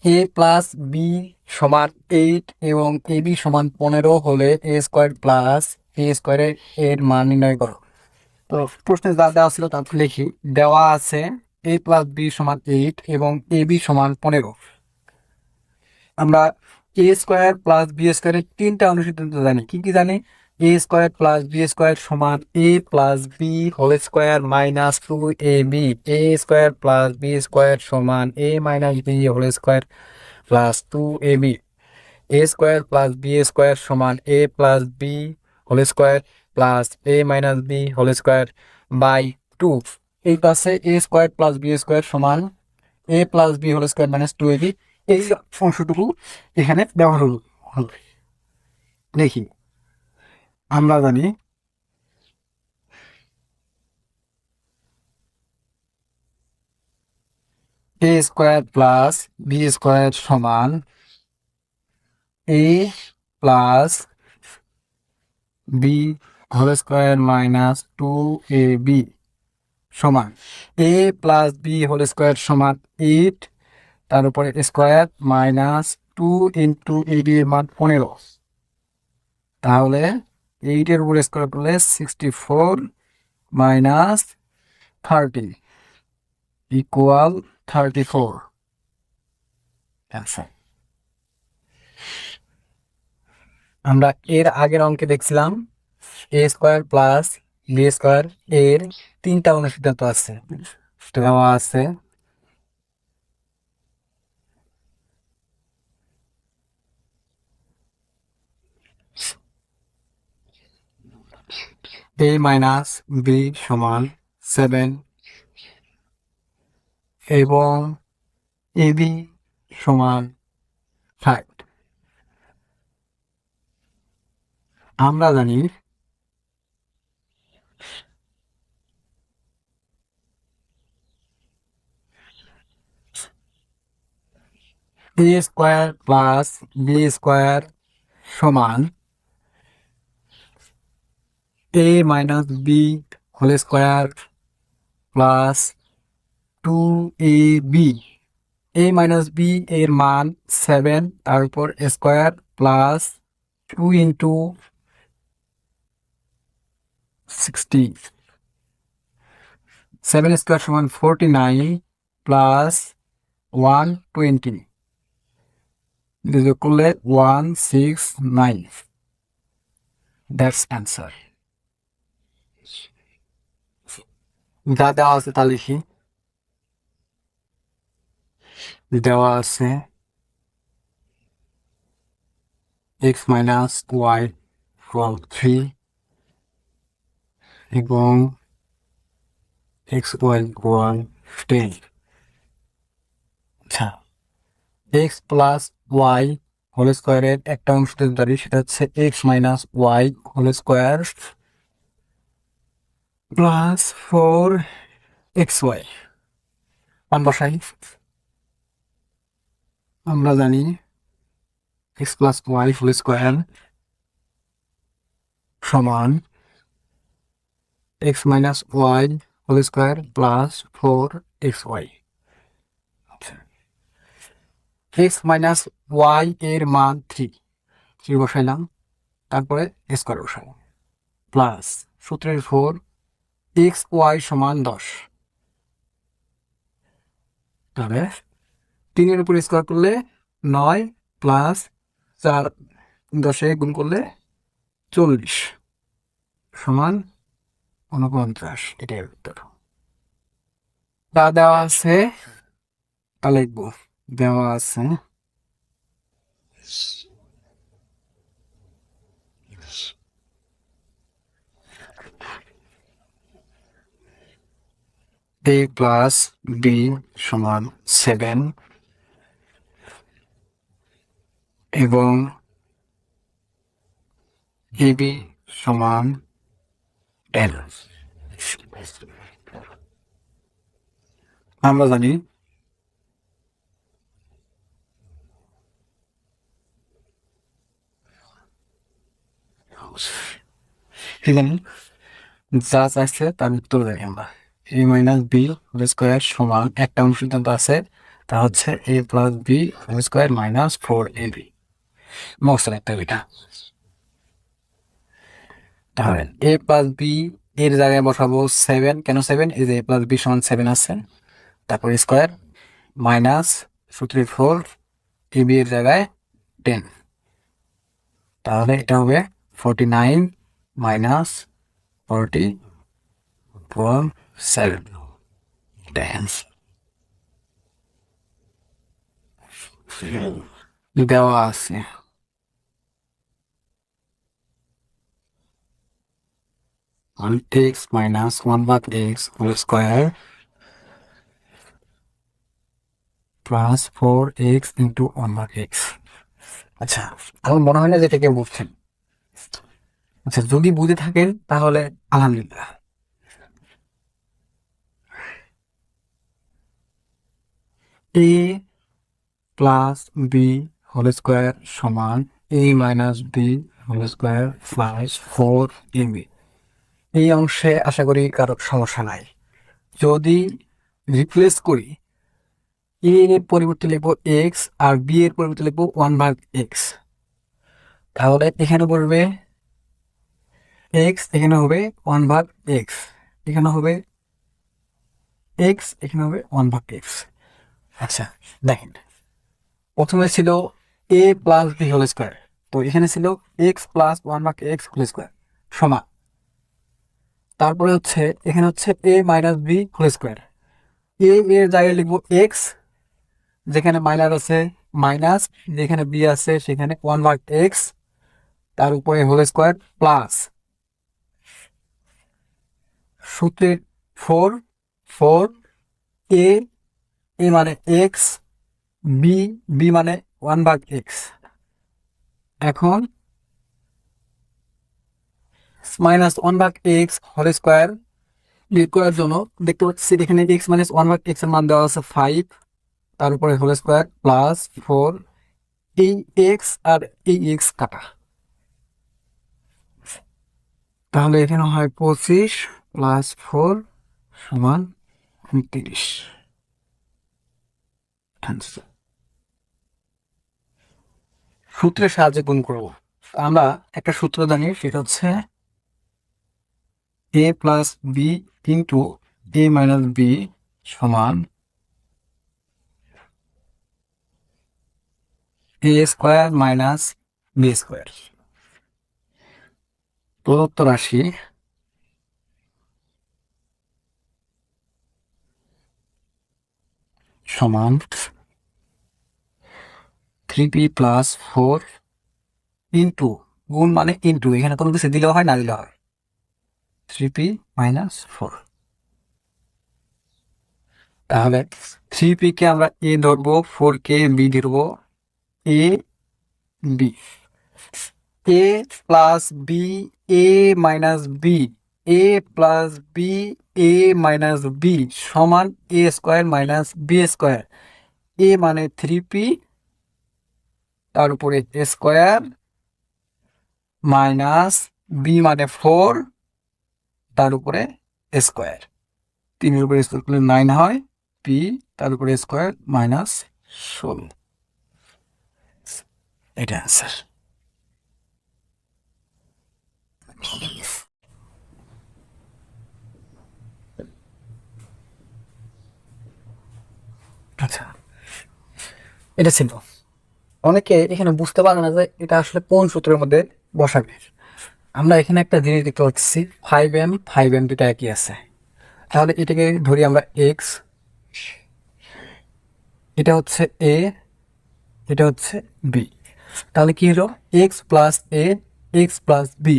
এ plus B সমান 8 এবং A B সমান 15 হলে এ স্কোয়ার প্লাস বি স্কোয়ারের এর মান নির্ণয় করো। তো প্রশ্নে যা দেওয়া ছিল তা লিখি। দেওয়া আছে এ প্লাস বি সমান 8 এবং এ বি সমান 15। আমরা এ স্কোয়ার প্লাস বি স্কোয়ারের তিনটা অনুসিদ্ধান্ত জানি। কি কি জানি? A square plus b square সমান a plus B whole square minus 2ab। A square plus b square সমান এ minus B whole square plus 2ab। A square plus b square সমান a plus B whole square plus a minus B whole square by 2। এই পাশে a square plus b square সমান a plus B whole square minus 2ab। এই অংশটুকু এখানে ব্যবহার হলো। দেখি, আমরা জানি a square plus b square সমান a plus B whole square minus 2ab সমান a plus B whole square সমান 8, তার উপরে স্কোয়ার মাইনাস 2 ইন্টু ab এর মান 15। তাহলে 8 এর উপরে স্কোয়ার করলে 64 মাইনাস 30 ইকুয়াল 34 অ্যান্সার। আমরা এর আগের অঙ্কে দেখছিলাম এ স্কোয়ার প্লাস বি স্কোয়ার এর তিনটা অনুসিদ্ধান্ত আছে। দেওয়া আছে a মাইনাস বি সমান 7 এবং এ বি সমান 5। আমরা জানি a square plus b square সমান এ minus B whole square plus 2ab। A minus b এর মান 7, তার উপর স্কোয়ার প্লাস 2 ইন্টু 60। 7 স্কোয়ার সমান 49 প্লাস 120, যোগ করলে 169। That's answer. যা দেওয়া আছে তা লিখি। দেওয়া আছে x মাইনাস ওয়াই ইকুয়াল 3 এবং x ওয়াই ইকুয়াল 10। আচ্ছা, এক্স প্লাস ওয়াই হোল স্কোয়ারের একটা অংশ দিতে পারি, সেটা হচ্ছে x minus y whole square plus 4xy। মান বসাই। আমরা জানি x plus y whole square সমান x minus y whole square plus 4xy। X minus y এর মান 3 বসাইলাম, তারপরে স্কোয়ার বসাইলাম প্লাস সূত্রের 4 এক্স ওয়াই সমান 10। তাহলে 3-এর উপর স্কোয়ার করলে 9 প্লাস 4 10-এ গুণ করলে 40 সমান 49। এটাই উত্তর। তা দেওয়া আছে, তা লিখবো। দেওয়া আছে a প্লাস বি সমান 7 এবং ab সমান 10। আমরা জানি যা চাইছে তার উত্তর দেখি আমরা। A minus B whole square সমান একটা অনুসিদ্ধান্ত আছে, তা হচ্ছে A plus B whole square minus 4ab মৌসুম একটা এটা। তাহলে এ প্লাস বি এর জায়গায় বসাবো 7, কেন 7? এই যে এ প্লাস বি সমান 7 আছে, তারপর স্কোয়ার মাইনাস সূত্রে 4, এ বি এর জায়গায় 10, তাহলে এটা হবে 49 মাইনাস 7 দেওয়া আছে। x minus 1/x whole square plus 4x into 1/x। আচ্ছা, আমার মনে হয় না যে এটাকে বুঝছেন। আচ্ছা, যদি বুঝে থাকেন তাহলে আলহামদুলিল্লাহ। A plus B whole square সমান এ minus B whole square plus 4ab। এই অংশে আশা করি কারো সমস্যা নাই। যদি রিপ্লেস করি, এ এর পরিবর্তে লিখবো এক্স আর বি এর পরিবর্তে লিখবো 1/x, তাহলে এখানে পড়বে এক্স, এখানে হবে 1/x, এখানে হবে এক্স, এখানে হবে 1/x। আচ্ছা দেখেন, প্রথমে ছিল এ প্লাস বি হোল স্কোয়ার, তো এখানে ছিল x plus 1/x whole square সমান, তারপরে হচ্ছে এখানে হচ্ছে এ মাইনাস বি হোল স্কোয়ার। এ এর জায়গায় লিখবো এক্স, যেখানে মাইনাস আছে মাইনাস, যেখানে বি আছে সেখানে 1/x, তার উপরে হোল স্কোয়ার প্লাস সূত্রে 4, 4 এ, এ মানে এক্স, বি, বি মানে 1/x। এখন মাইনাস 1/x হোল স্কোয়ার বের করার জন্য দেখতে পাচ্ছি এখানে এক্স মাইনাস 1/x এর মান দেওয়া আছে 5, তার উপরে হোল স্কোয়ার প্লাস 4, এই এক্স আর এই এক্স কাটা, তাহলে এখানে হয় 25 প্লাস 4 সমান 29। সূত্রের সাহায্যে গুণ করব। আমরা একটা সূত্র জানি, সেটা হচ্ছে A plus B into A minus B সমান এ স্কোয়ার মাইনাস বি স্কোয়ার। প্রদত্ত রাশি সমান 3p প্লাস 4 ইন্টু, গুণ মানে ইন্টু, এখানে কোনো কিছু দিলেও হয় না দিলেও হয়, 3p মাইনাস 4। তাহলে 3p কে আমরা এ ধরবো, 4 কে বি ধরবো, A B, A plus B, A minus B, A plus B, A minus B সমান এ স্কোয়ার মাইনাস বি স্কোয়ার। এ মানে 3p, তার উপরে স্কোয়ার মাইনাস বি মানে 4, তার উপরে স্কোয়ার, 3 এর উপরে স্কোয়ার করলে 9 হয়, পি তার উপরে স্কোয়ার মাইনাস 16। এটা অ্যান্সার। আচ্ছা, এটা ছিল। অনেকে এখানে বুঝতে পারে না যে এটা আসলে কোন সূত্রের মধ্যে বসাবে। আমরা এখানে একটা জিনিস দেখতে পাচ্ছি, 5m 5m দুটা একই আছে, তাহলে এটাকে ধরি আমরা এক্স, এটা হচ্ছে এ, এটা হচ্ছে বি, তাহলে কি হলো X plus A, X plus B,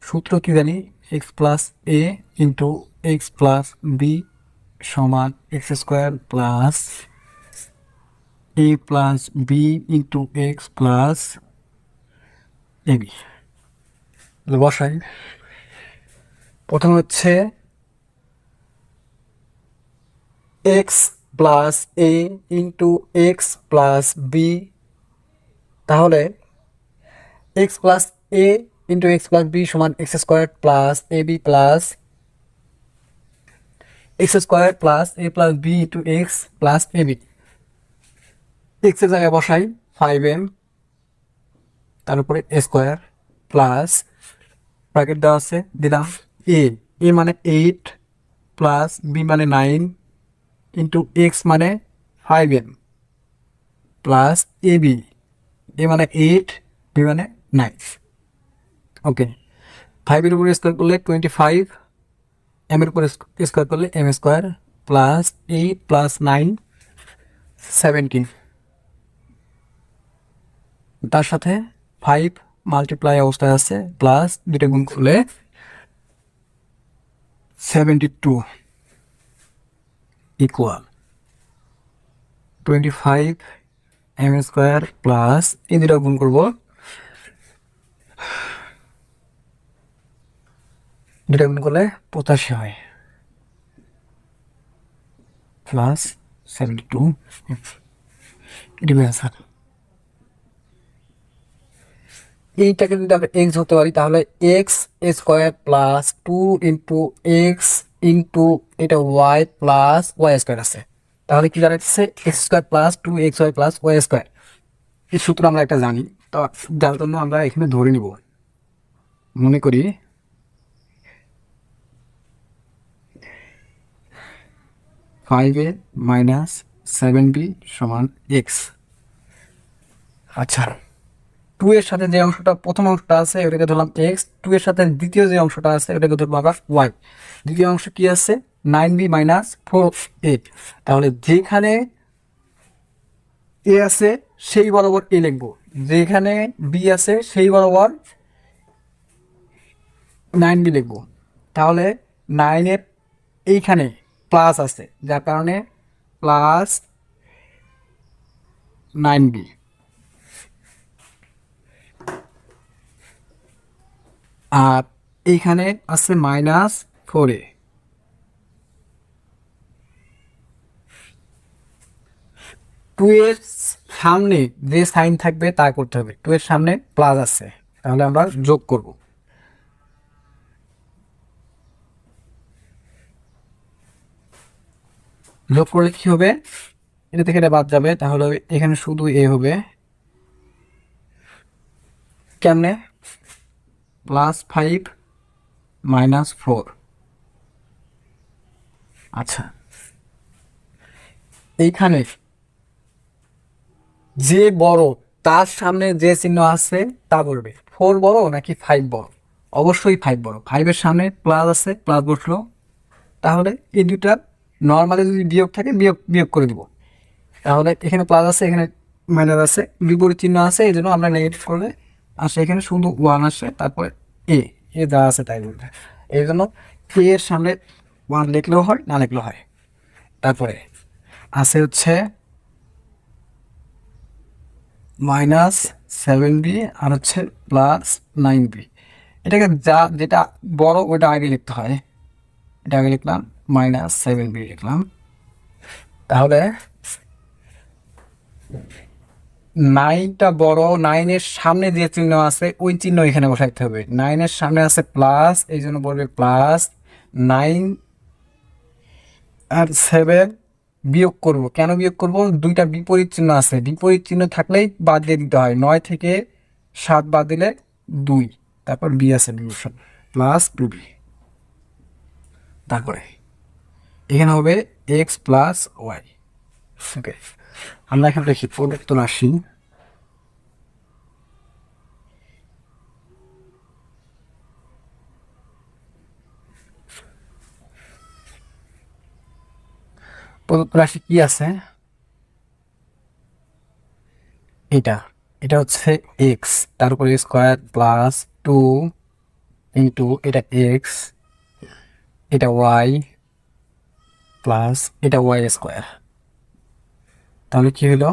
সূত্র কি জানি, x plus A into X plus B সমান X square plus A plus B into X plus A B. বসাই, প্রথম হচ্ছে x plus A into X plus B, তাহলে X plus A into X plus B সমান X square plus A B plus X square plus A plus B into X plus A B. X এর জায়গায় বসাই 5m, তার উপরে a square plus bracket দেওয়া আছে, দিলাম a, মানে 8 প্লাস b মানে 9 ইন্টু এক্স মানে 5m প্লাস ab, a মানে 8, b মানে 9। ওকে, 5 এর উপরে স্কোয়ার করলে 25, m এর উপরে স্কোয়ার করলে m স্কোয়ার প্লাস 8 প্লাস 9 17, তার সাথে 5 মাল্টিপ্লাই অবস্থায় আছে প্লাস দুটো গুণ করলে 72 ইকুয়াল 25 m স্কোয়ার প্লাস এই দুটো গুণ করবো, দুটো গুণ করলে 85 হয় প্লাস 72, এটি অ্যান্সার। এইটাকে যদি আমরা এক্স ধরতে পারি তাহলে x square plus 2 into x into এটা ওয়াই প্লাস ওয়াই স্কোয়ার আছে, তাহলে কি দাঁড়াচ্ছে x square plus 2xy plus y square. এই সূত্র আমরা একটা জানি, তো যার জন্য আমরা এখানে ধরে নিব, মনে করি 5a মাইনাস 7b সমান এক্স। আচ্ছা, 2 এর সাথে যে অংশটা প্রথম অংশটা আছে ওটাকে ধরলাম এক্স, 2 এর সাথে দ্বিতীয় যে অংশটা আছে ওটাকে ধরবো আবার ওয়াই। দ্বিতীয় অংশ কি আছে 9b মাইনাস 4a, তাহলে যেখানে এ আছে সেই বরাবর এ লিখবো, যেখানে বি আছে সেই বরাবর 9b লিখবো। তাহলে 9 এর এইখানে প্লাস আছে যার কারণে প্লাস 9b, আর এইখানে আছে মাইনাস 4a। 2 এর সামনে যে সাইন থাকবে তা করতে হবে, 2 এর সামনে প্লাস আছে তাহলে আমরা যোগ করব। যোগ করলে কি হবে, এটা থেকে এটা বাদ যাবে, তাহলে এখানে শুধু এ হবে। কেমনে, +5 মাইনাস 4। আচ্ছা, এইখানে যে বড় তার সামনে যে চিহ্ন আছে তা বলবে 4 বড় নাকি 5 বড়। অবশ্যই 5 বড়, 5 এর সামনে প্লাস আছে প্লাস বসলো, তাহলে এই দুটা নর্মালি যদি বিয়োগ থাকে বিয়োগ বিয়োগ করে দিব। তাহলে এখানে প্লাস আছে এখানে মাইনাস আছে, বিপরীত চিহ্ন আছে এই জন্য আমরা নেগেটিভ করলে আসে এখানে শুধু 1 আসে, তারপরে এ এ যা আছে তাই বলতে, এই জন্য এ এর সামনে 1 লিখলেও হয় না লিখলেও হয়। তারপরে আছে হচ্ছে -7b আর হচ্ছে +9b। এটাকে যা যেটা বড় ওইটা আগে লিখতে হয়, এটা আগে লিখলাম -7b লিখলাম। তাহলে 9টা বড়, 9 এর সামনে যে চিহ্ন আছে ওই চিহ্ন এখানে বসাইতে হবে। 9 এর সামনে আছে প্লাস, এই জন্য বলবে +9 আর 7 বিয়োগ করব। কেন বিয়োগ করব, দুইটা বিপরীত চিহ্ন আছে, বিপরীত চিহ্ন থাকলেই বাদ দিয়ে দিতে হয়। 9 থেকে 7 বাদ দিলে 2, তারপর বি আছে ডিভিশন +2b। তারপরে এখানে হবে এক্স প্লাস ওয়াই। ওকে, আমরা এখানে দেখি পরিবর্তন আসি। প্রদত্ত রাশি কি আছে, এটা এটা হচ্ছে এক্স, তার উপরে স্কোয়ার প্লাস 2 ইন্টু এটা এক্স, এটা ওয়াই প্লাস এটা ওয়াই স্কোয়ার। তাহলে কি হলো,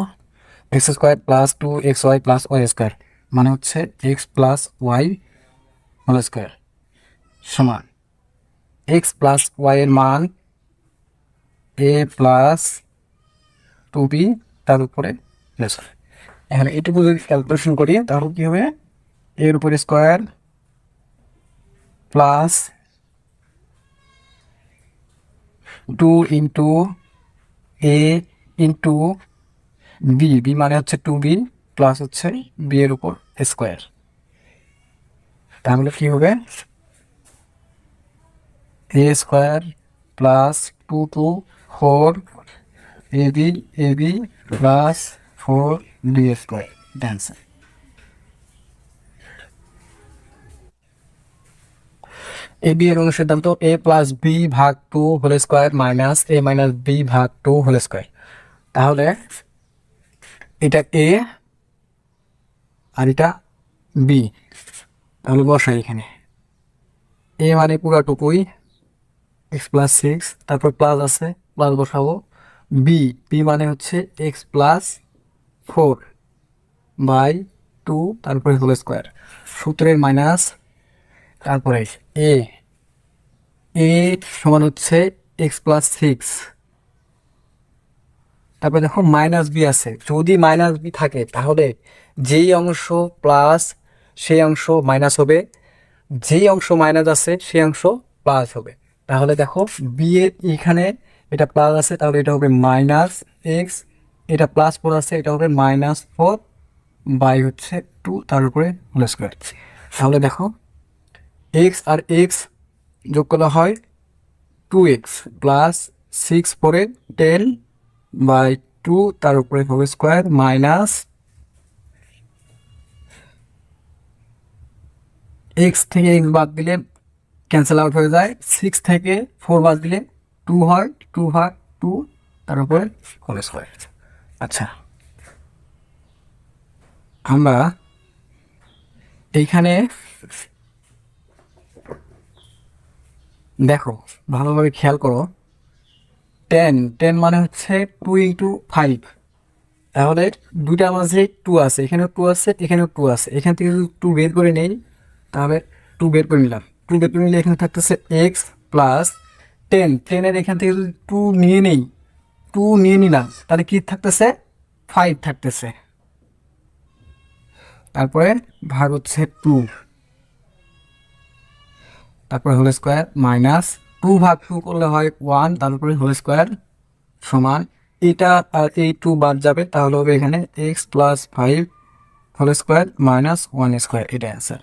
x square plus 2xy plus y square, মানে হচ্ছে x plus y whole square সমান এক্স প্লাস ওয়াই এর মান এ প্লাস 2b, তার উপরে প্লাস। এখানে এটুকু যদি ক্যালকুলেশন করি তাহলে কি হবে, এর উপরে স্কোয়ার প্লাস 2 ইন্টু এ ইন্টু বি, বি মানে হচ্ছে 2b প্লাস হচ্ছে বি এর উপর স্কোয়ার। তাহলে কি হবে, A square plus 2 2 4 A B plus 4 B square, answer. A B এর অনুসিদ্ধান্ত এ প্লাস বি ভাগ 2 whole square minus A minus B ভাগ 2 হোল স্কোয়ার। তাহলে এটা এ আর এটা বি, তাহলে বসাই এখানে। এ মানে পুরাটুকুই x+6, তারপর প্লাস আছে প্লাস বসাবো। বি, বি মানে হচ্ছে x+4/2 তারপরে হোল স্কোয়ার, সূত্রের মাইনাস। তারপরে এ, এ সমান হচ্ছে x+6, তারপরে দেখো মাইনাস বি আছে, যদি মাইনাস বি থাকে তাহলে যেই অংশ প্লাস সেই অংশ মাইনাস হবে, যেই অংশ মাইনাস আছে সেই অংশ প্লাস হবে। তাহলে দেখো বি এর এখানে এটা প্লাস আছে, তাহলে এটা হবে -x, এটা +4 আছে, এটা হবে -4/2 তার উপরে হোল স্কোয়ার। তাহলে দেখো এক্স আর এক্স যোগ করা হয় 2x প্লাস 6 10/2 তার উপরে হোল স্কোয়ার মাইনাস এক্স থেকে এক্স বাদ দিলে ক্যান্সেল আউট হয়ে যায়, 6 থেকে 4 বাদ দিলে 2 হয়, 2 তার উপরে হোল স্কোয়ার। আচ্ছা, আমরা এইখানে দেখো ভালোভাবে খেয়াল করো, 10 মানে হচ্ছে 2 × 5, তাহলে দুইটার মাঝে 2 আছে, এখানেও 2 আছে, এখানেও 2 আছে, এখান থেকে যদি 2 বের করে নেই তাহলে 2 বের করে নিলাম, 2 বের করে নিলে এখানে থাকতেছে এক্স প্লাস 10 এখান থেকে যদি 2 নিয়ে নেই, 2 নিয়ে নিলাম, তাহলে কি থাকতেছে 5 থাকতেছে, তারপরে ভাগ হচ্ছে 2, তারপরে হোল স্কোয়ার মাইনাস 2/2 করলে হয় 1, তারপরে হোল স্কোয়ার সমান এটা আর এই 2 বাদ যাবে, তাহলে হবে এখানে x+5 হোল স্কোয়ার -1 স্কোয়ার, এটা অ্যান্সার।